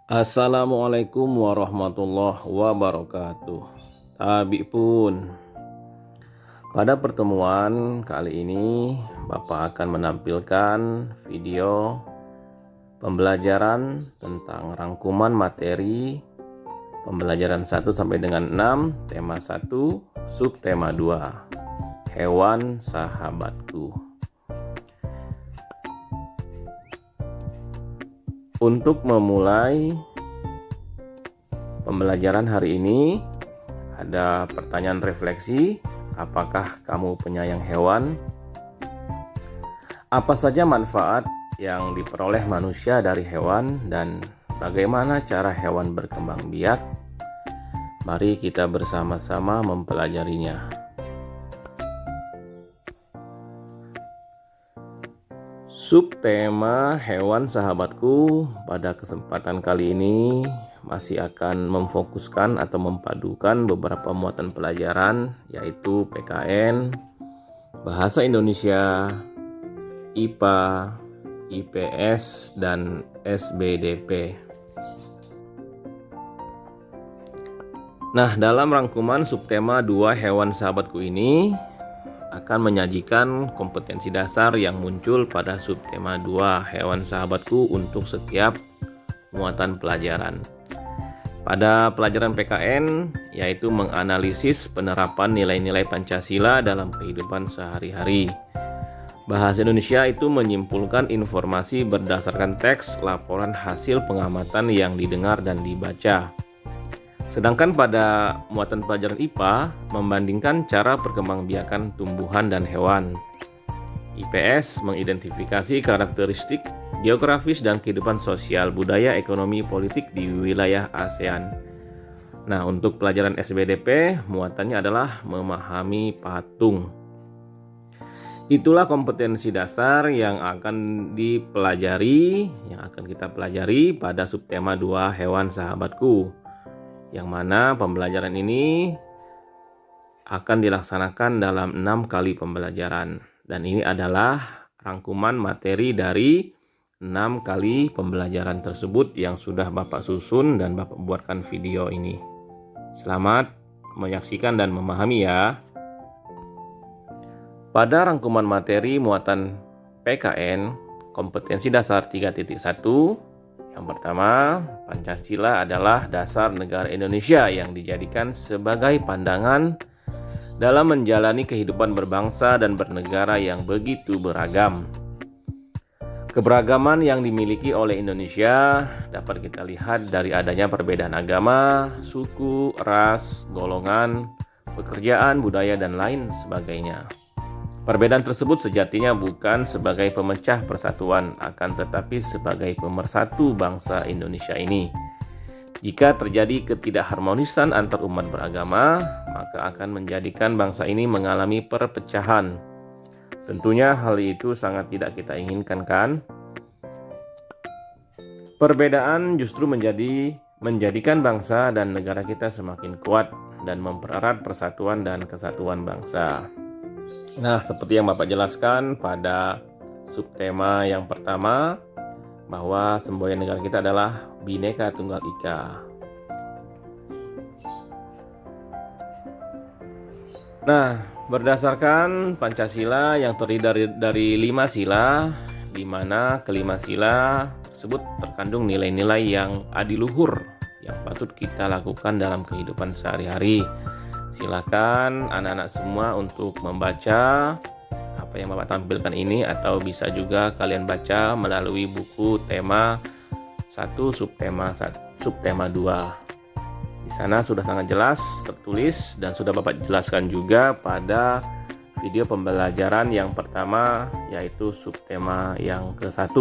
Assalamualaikum warahmatullahi wabarakatuh. Tabi pun, pada pertemuan kali ini Bapak akan menampilkan video pembelajaran tentang rangkuman materi pembelajaran 1 sampai dengan 6, tema 1, subtema 2, hewan sahabatku. Untuk memulai pembelajaran hari ini, ada pertanyaan refleksi. Apakah kamu penyayang hewan? Apa saja manfaat yang diperoleh manusia dari hewan dan bagaimana cara hewan berkembang biak? Mari kita bersama-sama mempelajarinya. Subtema hewan sahabatku pada kesempatan kali ini masih akan memfokuskan atau mempadukan beberapa muatan pelajaran, yaitu PKN, Bahasa Indonesia, IPA, IPS, dan SBDP. Nah, dalam rangkuman subtema 2 hewan sahabatku ini akan menyajikan kompetensi dasar yang muncul pada subtema 2 hewan sahabatku untuk setiap muatan pelajaran. Pada pelajaran PKN, yaitu menganalisis penerapan nilai-nilai Pancasila dalam kehidupan sehari-hari. Bahasa Indonesia itu menyimpulkan informasi berdasarkan teks laporan hasil pengamatan yang didengar dan dibaca. Sedangkan pada muatan pelajaran IPA membandingkan cara perkembangbiakan tumbuhan dan hewan. IPS mengidentifikasi karakteristik geografis dan kehidupan sosial, budaya, ekonomi, politik di wilayah ASEAN. Nah, untuk pelajaran SBDP, muatannya adalah memahami patung. Itulah kompetensi dasar yang akan kita pelajari pada subtema 2 hewan sahabatku, yang mana pembelajaran ini akan dilaksanakan dalam 6 kali pembelajaran. Dan ini adalah rangkuman materi dari 6 kali pembelajaran tersebut yang sudah Bapak susun dan Bapak buatkan video ini. Selamat menyaksikan dan memahami ya. Pada rangkuman materi muatan PKN, kompetensi dasar 3.1, yang pertama, Pancasila adalah dasar negara Indonesia yang dijadikan sebagai pandangan dalam menjalani kehidupan berbangsa dan bernegara yang begitu beragam. Keberagaman yang dimiliki oleh Indonesia dapat kita lihat dari adanya perbedaan agama, suku, ras, golongan, pekerjaan, budaya, dan lain sebagainya. Perbedaan tersebut sejatinya bukan sebagai pemecah persatuan, akan tetapi sebagai pemersatu bangsa Indonesia ini. Jika terjadi ketidakharmonisan antar umat beragama, maka akan menjadikan bangsa ini mengalami perpecahan. Tentunya hal itu sangat tidak kita inginkan, kan? Perbedaan justru menjadikan bangsa dan negara kita semakin kuat dan mempererat persatuan dan kesatuan bangsa. Nah, seperti yang Bapak jelaskan pada subtema yang pertama, bahwa semboyan negara kita adalah Bhinneka Tunggal Ika. Nah, berdasarkan Pancasila yang terdiri dari 5 sila, di mana kelima sila tersebut terkandung nilai-nilai yang adiluhur yang patut kita lakukan dalam kehidupan sehari-hari. Silakan anak-anak semua untuk membaca apa yang Bapak tampilkan ini, atau bisa juga kalian baca melalui buku tema 1 subtema 2. Di sana sudah sangat jelas tertulis dan sudah Bapak jelaskan juga pada video pembelajaran yang pertama, yaitu subtema yang ke-1.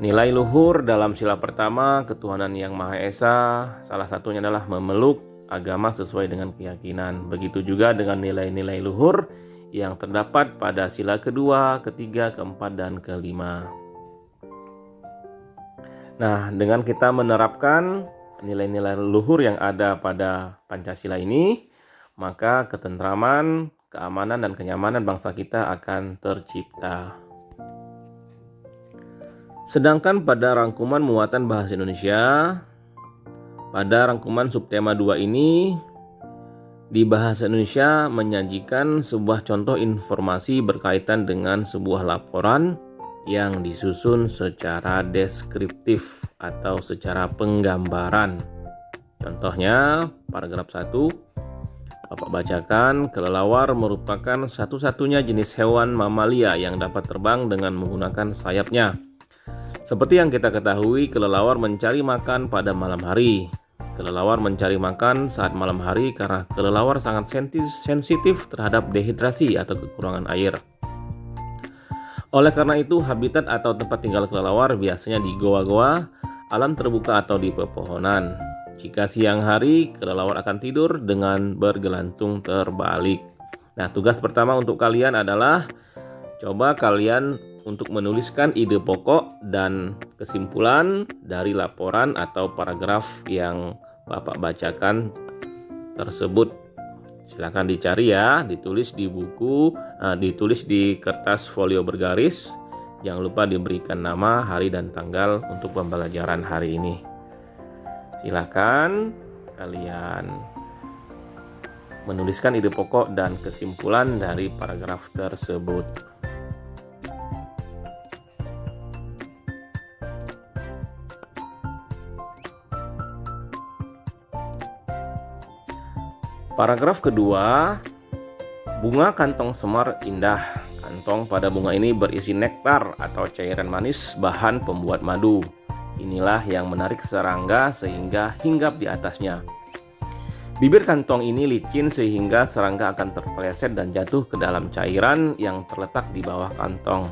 Nilai luhur dalam sila pertama, ketuhanan yang Maha Esa, salah satunya adalah memeluk agama sesuai dengan keyakinan. Begitu juga dengan nilai-nilai luhur yang terdapat pada sila kedua, ketiga, keempat, dan kelima. Nah, dengan kita menerapkan nilai-nilai luhur yang ada pada Pancasila ini, maka ketentraman, keamanan, dan kenyamanan bangsa kita akan tercipta. Sedangkan pada rangkuman muatan bahasa Indonesia, pada rangkuman subtema 2 ini, di bahasa Indonesia menyajikan sebuah contoh informasi berkaitan dengan sebuah laporan yang disusun secara deskriptif atau secara penggambaran. Contohnya, paragraf 1, Bapak bacakan, kelelawar merupakan satu-satunya jenis hewan mamalia yang dapat terbang dengan menggunakan sayapnya. Seperti yang kita ketahui, kelelawar mencari makan pada malam hari. Kelelawar mencari makan saat malam hari karena kelelawar sangat sensitif terhadap dehidrasi atau kekurangan air. Oleh karena itu, habitat atau tempat tinggal kelelawar biasanya di goa-goa, alam terbuka atau di pepohonan. Jika siang hari, kelelawar akan tidur dengan bergelantung terbalik. Nah, tugas pertama untuk kalian adalah coba kalian untuk menuliskan ide pokok dan kesimpulan dari laporan atau paragraf yang Bapak bacakan tersebut. Silakan dicari ya, ditulis di buku, ditulis di kertas folio bergaris. Jangan lupa diberikan nama, hari dan tanggal untuk pembelajaran hari ini. Silakan kalian menuliskan ide pokok dan kesimpulan dari paragraf tersebut. Paragraf kedua, bunga kantong semar indah. Kantong pada bunga ini berisi nektar atau cairan manis bahan pembuat madu. Inilah yang menarik serangga sehingga hinggap di atasnya. Bibir kantong ini licin sehingga serangga akan terpeleset dan jatuh ke dalam cairan yang terletak di bawah kantong.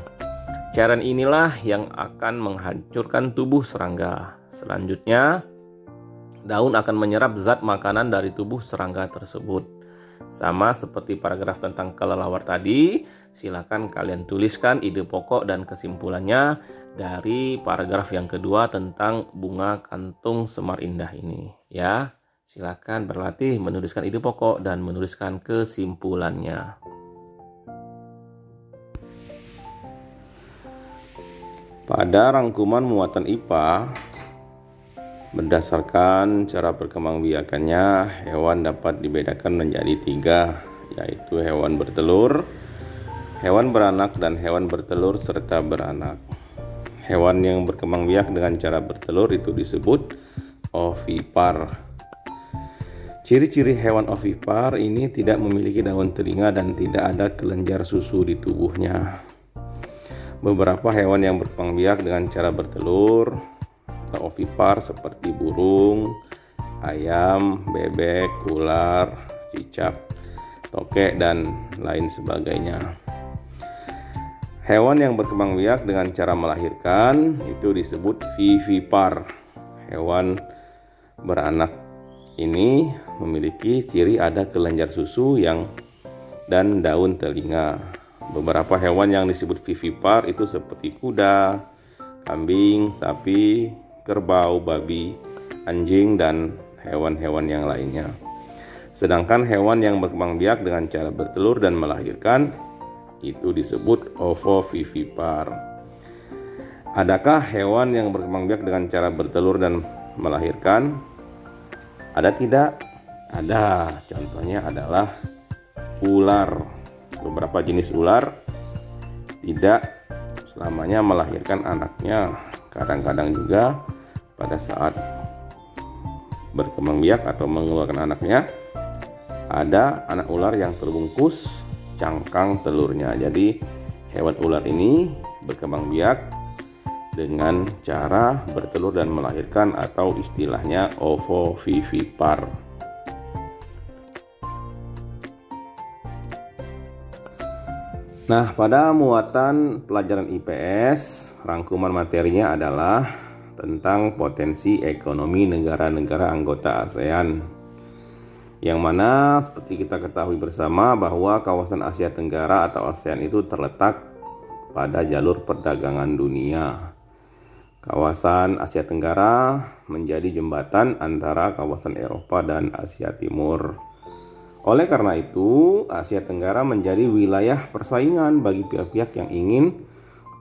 Cairan inilah yang akan menghancurkan tubuh serangga. Selanjutnya, daun akan menyerap zat makanan dari tubuh serangga tersebut. Sama seperti paragraf tentang kelelawar tadi, silakan kalian tuliskan ide pokok dan kesimpulannya dari paragraf yang kedua tentang bunga kantung semar indah ini. Ya, silakan berlatih menuliskan ide pokok dan menuliskan kesimpulannya. Pada rangkuman muatan IPA, berdasarkan cara perkembangbiakannya, hewan dapat dibedakan menjadi 3, yaitu hewan bertelur, hewan beranak, dan hewan bertelur serta beranak. Hewan yang berkembang biak dengan cara bertelur itu disebut ovipar. Ciri-ciri hewan ovipar ini tidak memiliki daun telinga dan tidak ada kelenjar susu di tubuhnya. Beberapa hewan yang berkembang biak dengan cara bertelur atau ovipar seperti burung, ayam, bebek, ular, cicak, tokek, dan lain sebagainya. Hewan yang berkembang biak dengan cara melahirkan itu disebut vivipar. Hewan beranak ini memiliki ciri ada kelenjar susu dan daun telinga. Beberapa hewan yang disebut vivipar itu seperti kuda, kambing, sapi, kerbau, babi, anjing, dan hewan-hewan yang lainnya. Sedangkan hewan yang berkembang biak dengan cara bertelur dan melahirkan itu disebut ovovivipar. Adakah hewan yang berkembang biak dengan cara bertelur dan melahirkan? Ada tidak? Ada. Contohnya adalah ular. Beberapa jenis ular tidak selamanya melahirkan anaknya. Kadang-kadang juga pada saat berkembang biak atau mengeluarkan anaknya, ada anak ular yang terbungkus cangkang telurnya. Jadi hewan ular ini berkembang biak dengan cara bertelur dan melahirkan atau istilahnya ovovivipar. Nah, pada muatan pelajaran IPS, rangkuman materinya adalah tentang potensi ekonomi negara-negara anggota ASEAN. Yang mana seperti kita ketahui bersama bahwa kawasan Asia Tenggara atau ASEAN itu terletak pada jalur perdagangan dunia. Kawasan Asia Tenggara menjadi jembatan antara kawasan Eropa dan Asia Timur. Oleh karena itu, Asia Tenggara menjadi wilayah persaingan bagi pihak-pihak yang ingin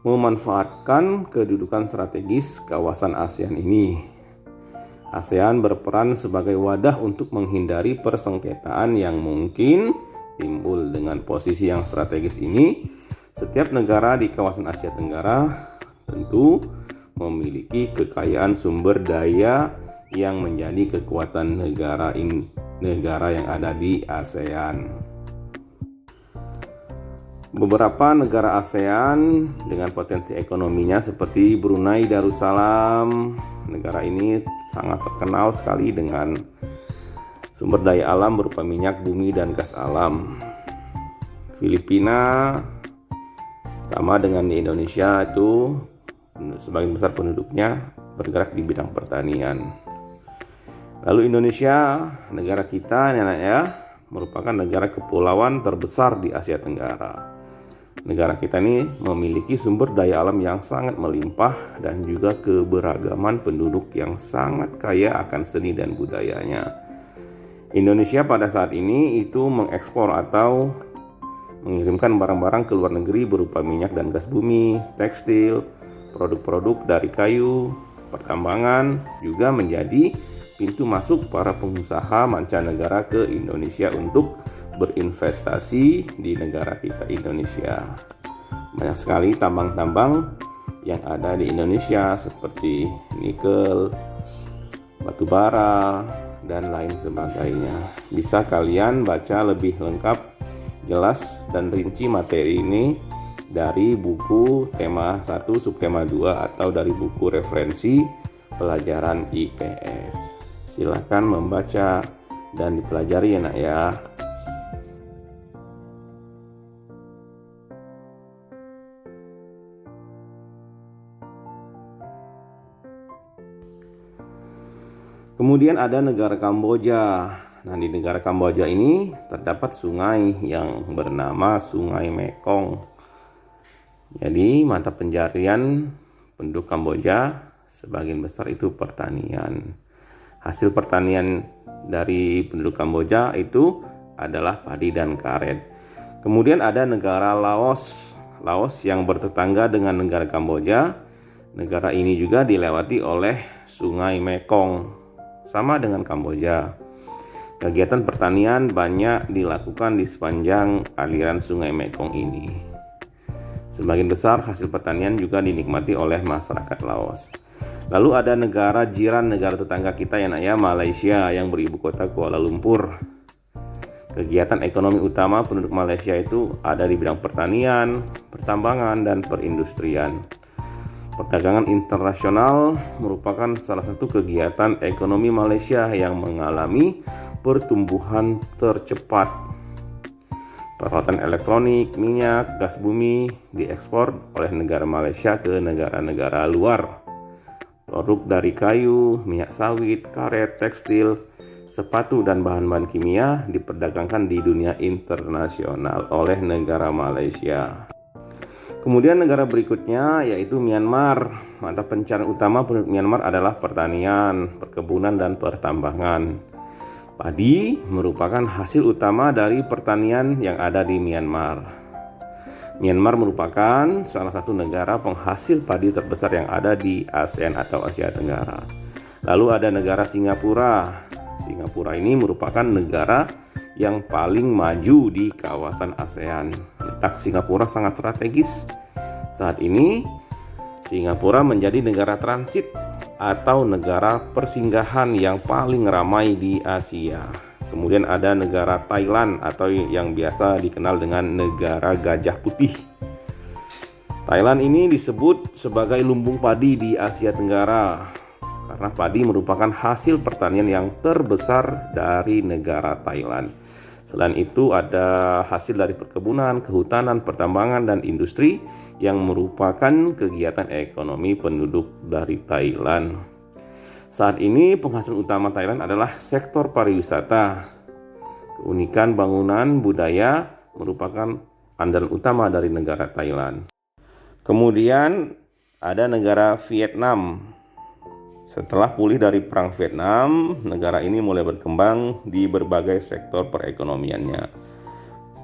memanfaatkan kedudukan strategis kawasan ASEAN ini. ASEAN berperan sebagai wadah untuk menghindari persengketaan yang mungkin timbul. Dengan posisi yang strategis ini, setiap negara di kawasan Asia Tenggara tentu memiliki kekayaan sumber daya yang menjadi kekuatan negara yang ada di ASEAN. Beberapa negara ASEAN dengan potensi ekonominya seperti Brunei Darussalam, negara ini sangat terkenal sekali dengan sumber daya alam berupa minyak bumi dan gas alam. Filipina sama dengan di Indonesia, itu sebagian besar penduduknya bergerak di bidang pertanian. Lalu Indonesia, negara kita merupakan negara kepulauan terbesar di Asia Tenggara. Negara kita ini memiliki sumber daya alam yang sangat melimpah dan juga keberagaman penduduk yang sangat kaya akan seni dan budayanya. Indonesia pada saat ini itu mengekspor atau mengirimkan barang-barang ke luar negeri berupa minyak dan gas bumi, tekstil, produk-produk dari kayu, pertambangan, juga menjadi pintu masuk para pengusaha mancanegara ke Indonesia untuk berinvestasi di negara kita Indonesia. Banyak sekali tambang-tambang yang ada di Indonesia seperti nikel, batu bara, dan lain sebagainya. Bisa kalian baca lebih lengkap, jelas dan rinci materi ini dari buku tema 1 subtema 2 atau dari buku referensi pelajaran IPS. Silakan membaca dan dipelajari ya nak ya. Kemudian ada negara Kamboja. Nah, di negara Kamboja ini terdapat sungai yang bernama Sungai Mekong. Jadi mata pencarian penduduk Kamboja sebagian besar itu pertanian. Hasil pertanian dari penduduk Kamboja itu adalah padi dan karet. Kemudian ada negara Laos. Laos yang bertetangga dengan negara Kamboja. Negara ini juga dilewati oleh Sungai Mekong, sama dengan Kamboja. Kegiatan pertanian banyak dilakukan di sepanjang aliran Sungai Mekong ini. Sebagian besar hasil pertanian juga dinikmati oleh masyarakat Laos. Lalu ada negara jiran, negara tetangga kita ya Malaysia yang beribu kota Kuala Lumpur. Kegiatan ekonomi utama penduduk Malaysia itu ada di bidang pertanian, pertambangan, dan perindustrian. Perdagangan internasional merupakan salah satu kegiatan ekonomi Malaysia yang mengalami pertumbuhan tercepat. Peralatan elektronik, minyak, gas bumi diekspor oleh negara Malaysia ke negara-negara luar. Produk dari kayu, minyak sawit, karet, tekstil, sepatu, dan bahan-bahan kimia diperdagangkan di dunia internasional oleh negara Malaysia. Kemudian negara berikutnya yaitu Myanmar. Mata pencarian utama penduduk Myanmar adalah pertanian, perkebunan, dan pertambangan. Padi merupakan hasil utama dari pertanian yang ada di Myanmar. Myanmar merupakan salah satu negara penghasil padi terbesar yang ada di ASEAN atau Asia Tenggara. Lalu ada negara Singapura. Singapura ini merupakan negara yang paling maju di kawasan ASEAN. Letak Singapura sangat strategis. Saat ini Singapura menjadi negara transit atau negara persinggahan yang paling ramai di Asia. Kemudian ada negara Thailand atau yang biasa dikenal dengan negara gajah putih. Thailand ini disebut sebagai lumbung padi di Asia Tenggara karena padi merupakan hasil pertanian yang terbesar dari negara Thailand. Selain itu ada hasil dari perkebunan, kehutanan, pertambangan, dan industri yang merupakan kegiatan ekonomi penduduk dari Thailand. Saat ini penghasilan utama Thailand adalah sektor pariwisata. Keunikan bangunan budaya merupakan andalan utama dari negara Thailand. Kemudian ada negara Vietnam. Setelah pulih dari perang Vietnam, negara ini mulai berkembang di berbagai sektor perekonomiannya,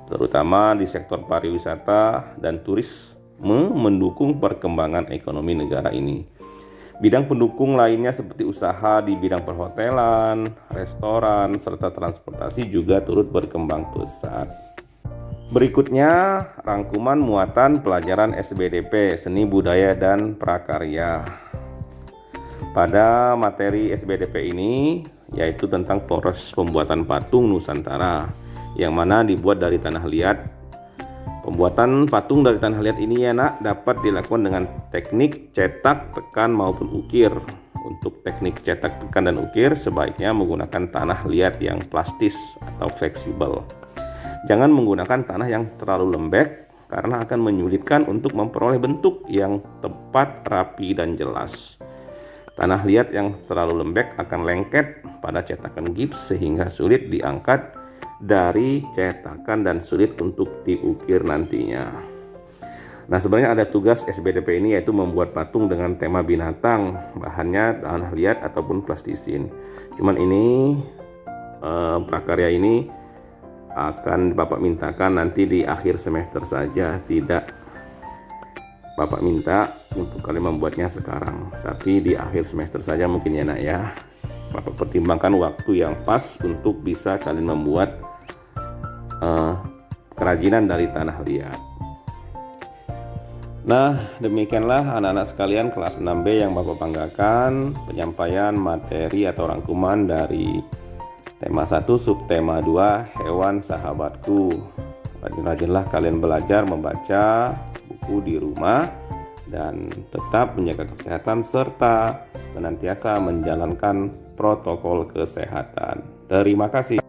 terutama di sektor pariwisata dan turis mendukung perkembangan ekonomi negara ini. Bidang pendukung lainnya seperti usaha di bidang perhotelan, restoran, serta transportasi juga turut berkembang pesat. Berikutnya, rangkuman muatan pelajaran SBDP, Seni Budaya dan Prakarya. Pada materi SBDP ini, yaitu tentang proses pembuatan patung Nusantara, yang mana dibuat dari tanah liat. Pembuatan patung dari tanah liat ini ya nak, dapat dilakukan dengan teknik cetak, tekan maupun ukir. Untuk teknik cetak, tekan, dan ukir sebaiknya menggunakan tanah liat yang plastis atau fleksibel. Jangan menggunakan tanah yang terlalu lembek karena akan menyulitkan untuk memperoleh bentuk yang tepat, rapi, dan jelas. Tanah liat yang terlalu lembek akan lengket pada cetakan gips sehingga sulit diangkat dari cetakan dan sulit untuk diukir nantinya. Nah, sebenarnya ada tugas SBDP ini, yaitu membuat patung dengan tema binatang, bahannya tanah liat ataupun plastisin. Cuman ini prakarya ini akan Bapak mintakan nanti di akhir semester saja, tidak Bapak minta untuk kalian membuatnya sekarang, tapi di akhir semester saja mungkin ya nak ya. Bapak pertimbangkan waktu yang pas untuk bisa kalian membuat kerajinan dari tanah liat. Nah, demikianlah anak-anak sekalian kelas 6B yang Bapak banggakan, penyampaian materi atau rangkuman dari tema 1 subtema 2 hewan sahabatku. Rajin-rajinlah kalian belajar membaca buku di rumah dan tetap menjaga kesehatan serta senantiasa menjalankan protokol kesehatan. Terima kasih.